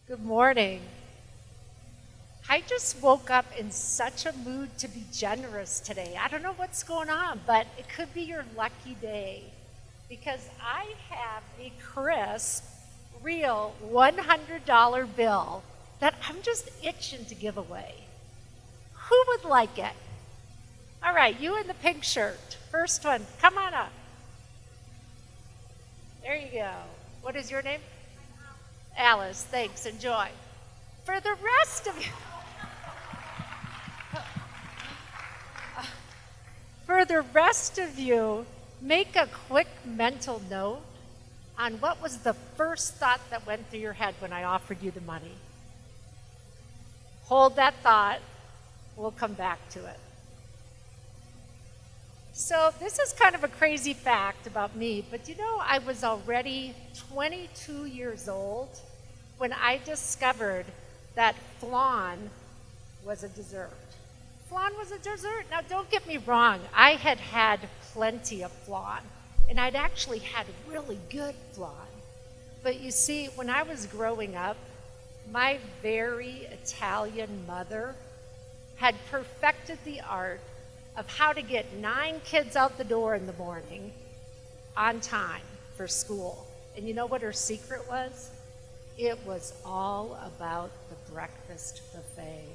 Good morning. I just woke up in such a mood to be generous today. I don't know what's going on, but it could be your lucky day because I have a crisp, real $100 bill that I'm just itching to give away. Who would like it? All right, you in the pink shirt. First one, come on up. There you go. What is your name? Alice, thanks, enjoy. For the rest of you, make a quick mental note on what was the first thought that went through your head when I offered you the money. Hold that thought, we'll come back to it. So this is kind of a crazy fact about me, but you know, I was already 22 years old when I discovered that flan was a dessert. Flan was a dessert. Now don't get me wrong, I had had plenty of flan, and I'd actually had really good flan. But you see, when I was growing up, my very Italian mother had perfected the art of how to get 9 kids out the door in the morning on time for school. And you know what her secret was? It was all about the breakfast buffet.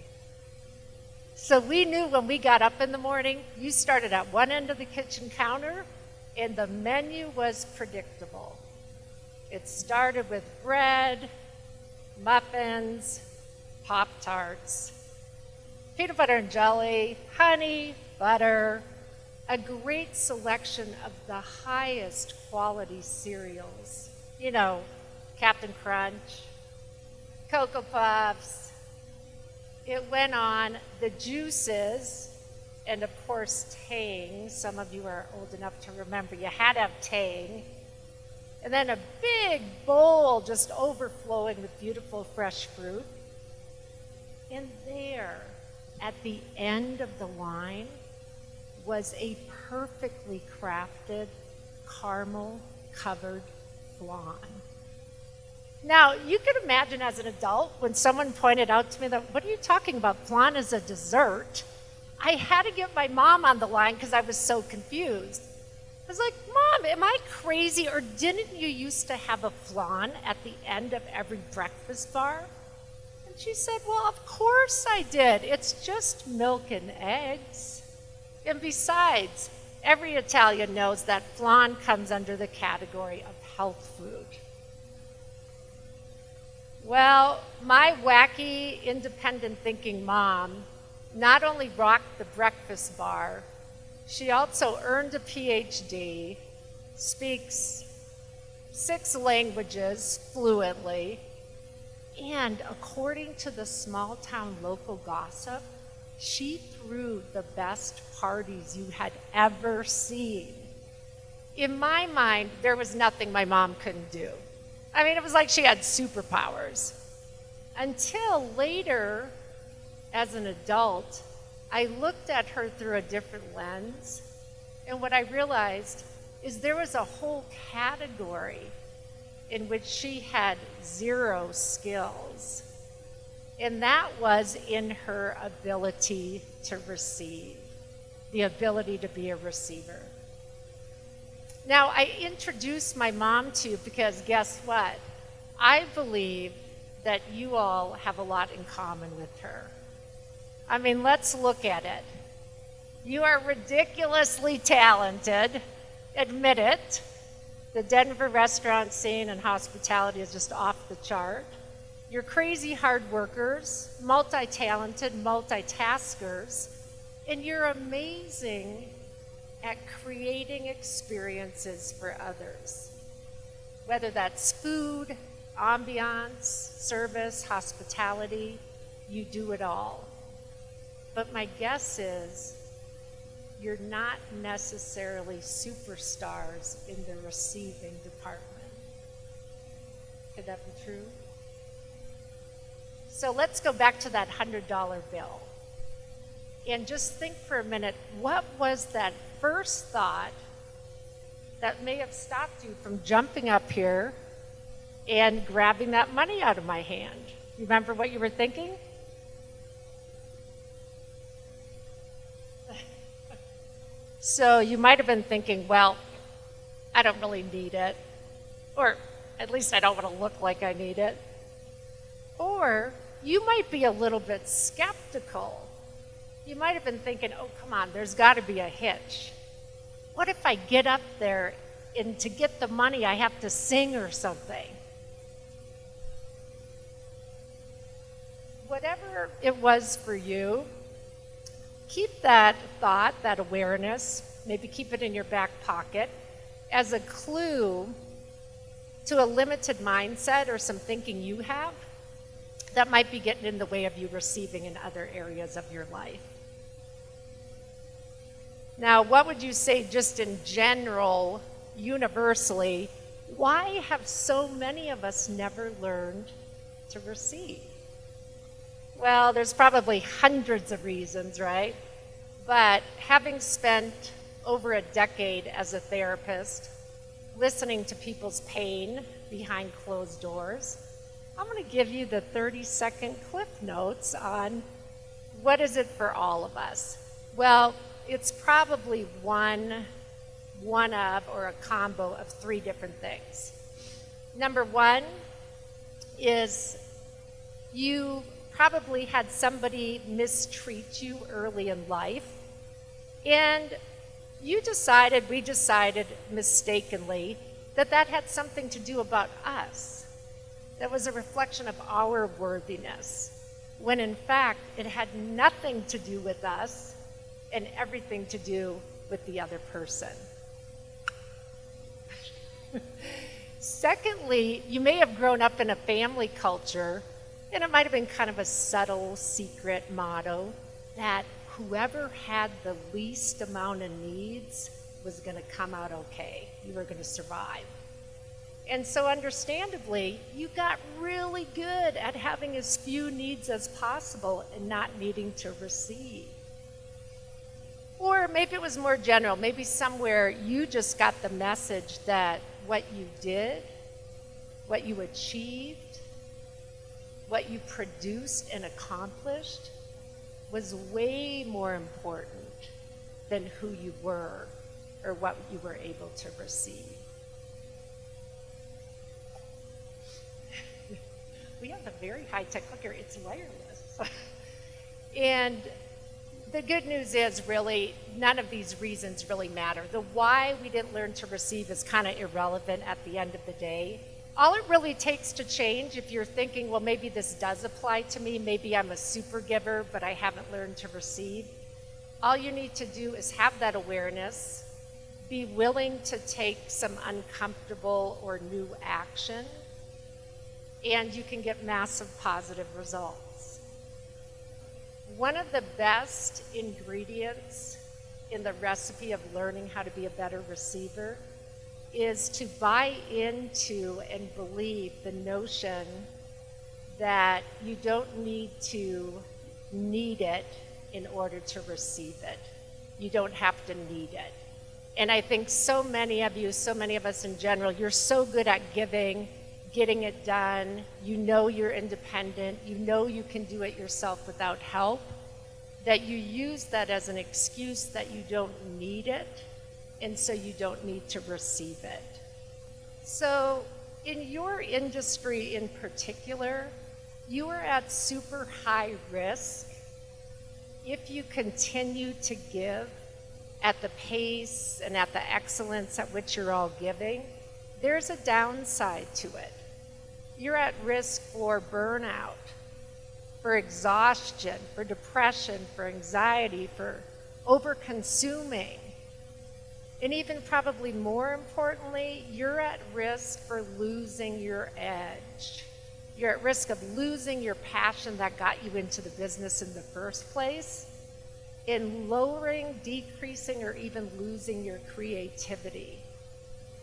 So we knew when we got up in the morning, you started at one end of the kitchen counter, and the menu was predictable. It started with bread, muffins, Pop-Tarts, peanut butter and jelly, honey, butter, a great selection of the highest quality cereals. You know, Captain Crunch, Cocoa Puffs. It went on, the juices, and of course Tang. Some of you are old enough to remember you had to have Tang. And then a big bowl just overflowing with beautiful fresh fruit. And there, at the end of the line, was a perfectly crafted caramel-covered flan. Now, you can imagine as an adult, when someone pointed out to me that, what are you talking about? Flan is a dessert. I had to get my mom on the line because I was so confused. I was like, Mom, am I crazy? Or didn't you used to have a flan at the end of every breakfast bar? And she said, well, of course I did. It's just milk and eggs. And besides, every Italian knows that flan comes under the category of health food. Well, my wacky, independent thinking mom not only rocked the breakfast bar, she also earned a PhD, speaks 6 languages fluently, and according to the small town local gossip, she threw the best parties you had ever seen. In my mind, there was nothing my mom couldn't do. I mean, it was like she had superpowers. Until later, as an adult, I looked at her through a different lens, and what I realized is there was a whole category in which she had 0 skills, and that was in her ability to receive, the ability to be a receiver. Now, I introduced my mom to you because guess what? I believe that you all have a lot in common with her. I mean, let's look at it. You are ridiculously talented, admit it. The Denver restaurant scene and hospitality is just off the chart. You're crazy hard workers, multi-talented, multitaskers, and you're amazing at creating experiences for others. Whether that's food, ambiance, service, hospitality, you do it all. But my guess is you're not necessarily superstars in the receiving department. Could that be true? So let's go back to that $100 bill. And just think for a minute, what was that first thought that may have stopped you from jumping up here and grabbing that money out of my hand? You remember what you were thinking? So you might have been thinking, well, I don't really need it. Or at least I don't want to look like I need it. Or you might be a little bit skeptical. You might have been thinking, oh, come on, there's got to be a hitch. What if I get up there and to get the money I have to sing or something? Whatever it was for you, keep that thought, that awareness, maybe keep it in your back pocket as a clue to a limited mindset or some thinking you have that might be getting in the way of you receiving in other areas of your life. Now, what would you say just in general, universally, why have so many of us never learned to receive? Well, there's probably hundreds of reasons, right? But having spent over a decade as a therapist, listening to people's pain behind closed doors, I'm going to give you the 30-second cliff notes on what is it for all of us. Well, it's probably one of or a combo of three different things. Number one is you probably had somebody mistreat you early in life, and we decided mistakenly that had something to do about us. That was a reflection of our worthiness, when in fact it had nothing to do with us and everything to do with the other person. Secondly, you may have grown up in a family culture, and it might have been kind of a subtle secret motto that whoever had the least amount of needs was going to come out okay. You were going to survive. And so understandably, you got really good at having as few needs as possible and not needing to receive. Or maybe it was more general. Maybe somewhere you just got the message that what you did, what you achieved, what you produced and accomplished was way more important than who you were or what you were able to receive. We have a very high-tech clicker. It's wireless. And the good news is really none of these reasons really matter. The why we didn't learn to receive is kind of irrelevant at the end of the day. All it really takes to change, if you're thinking, well, maybe this does apply to me, maybe I'm a super giver, but I haven't learned to receive, all you need to do is have that awareness, be willing to take some uncomfortable or new action, and you can get massive positive results. One of the best ingredients in the recipe of learning how to be a better receiver is to buy into and believe the notion that you don't need to need it in order to receive it. You don't have to need it. And I think so many of you, so many of us in general, you're so good at giving, getting it done, you know you're independent, you know you can do it yourself without help, that you use that as an excuse that you don't need it, and so you don't need to receive it. So in your industry in particular, you are at super high risk if you continue to give at the pace and at the excellence at which you're all giving. There's a downside to it. You're at risk for burnout, for exhaustion, for depression, for anxiety, for over-consuming. And even probably more importantly, you're at risk for losing your edge. You're at risk of losing your passion that got you into the business in the first place, in lowering, decreasing, or even losing your creativity.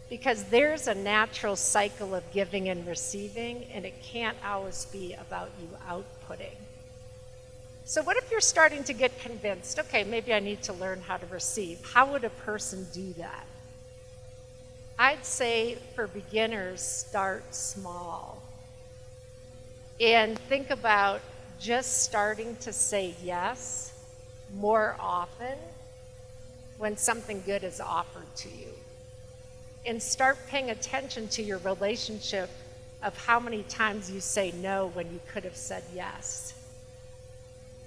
Because there's a natural cycle of giving and receiving, and it can't always be about you outputting. So what if you're starting to get convinced, okay, maybe I need to learn how to receive? How would a person do that? I'd say for beginners, start small. And think about just starting to say yes more often when something good is offered to you. And start paying attention to your relationship of how many times you say no when you could have said yes.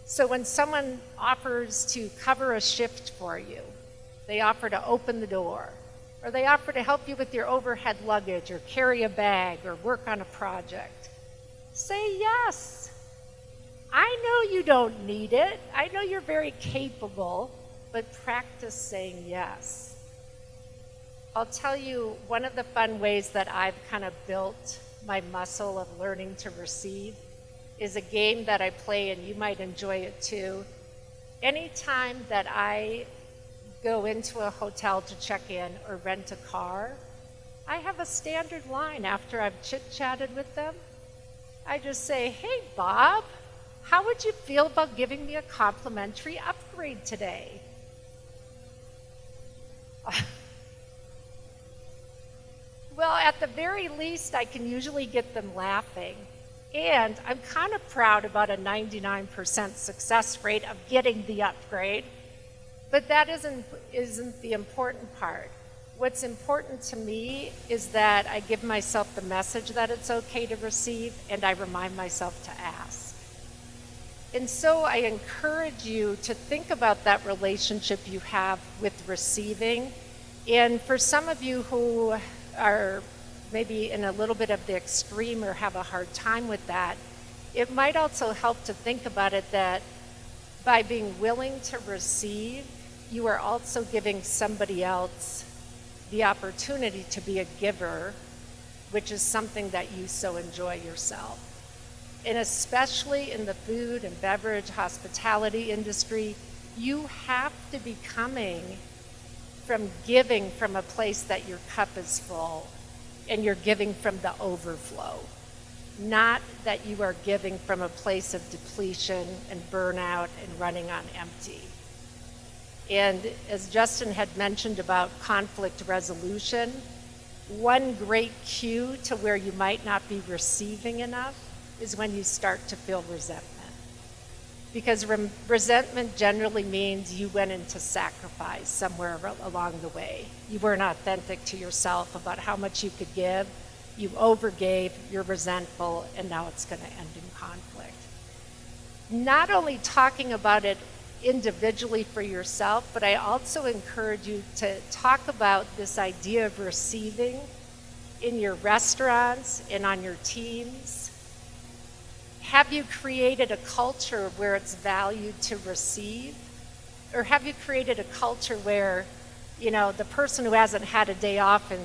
So when someone offers to cover a shift for you, they offer to open the door, or they offer to help you with your overhead luggage, or carry a bag, or work on a project, say yes. I know you don't need it. I know you're very capable, but practice saying yes. I'll tell you, one of the fun ways that I've kind of built my muscle of learning to receive is a game that I play, and you might enjoy it too. Anytime that I go into a hotel to check in or rent a car, I have a standard line after I've chit-chatted with them. I just say, hey, Bob, how would you feel about giving me a complimentary upgrade today? Well, at the very least, I can usually get them laughing. And I'm kind of proud about a 99% success rate of getting the upgrade. But that isn't the important part. What's important to me is that I give myself the message that it's okay to receive, and I remind myself to ask. And so I encourage you to think about that relationship you have with receiving. And for some of you who are maybe in a little bit of the extreme or have a hard time with that, it might also help to think about it that by being willing to receive, you are also giving somebody else the opportunity to be a giver, which is something that you so enjoy yourself. And especially in the food and beverage hospitality industry, you have to be coming from giving from a place that your cup is full and you're giving from the overflow, not that you are giving from a place of depletion and burnout and running on empty. And as Justin had mentioned about conflict resolution, one great cue to where you might not be receiving enough is when you start to feel resentment. Because resentment generally means you went into sacrifice somewhere along the way. You weren't authentic to yourself about how much you could give. You overgave, you're resentful, and now it's going to end in conflict. Not only talking about it individually for yourself, but I also encourage you to talk about this idea of receiving in your restaurants and on your teams. Have you created a culture where it's valued to receive? Or have you created a culture where, the person who hasn't had a day off in,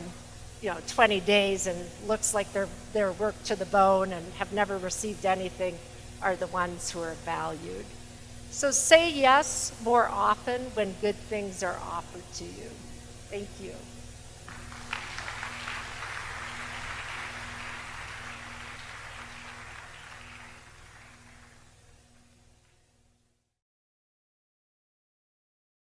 20 days and looks like they're worked to the bone and have never received anything are the ones who are valued? So say yes more often when good things are offered to you. Thank you.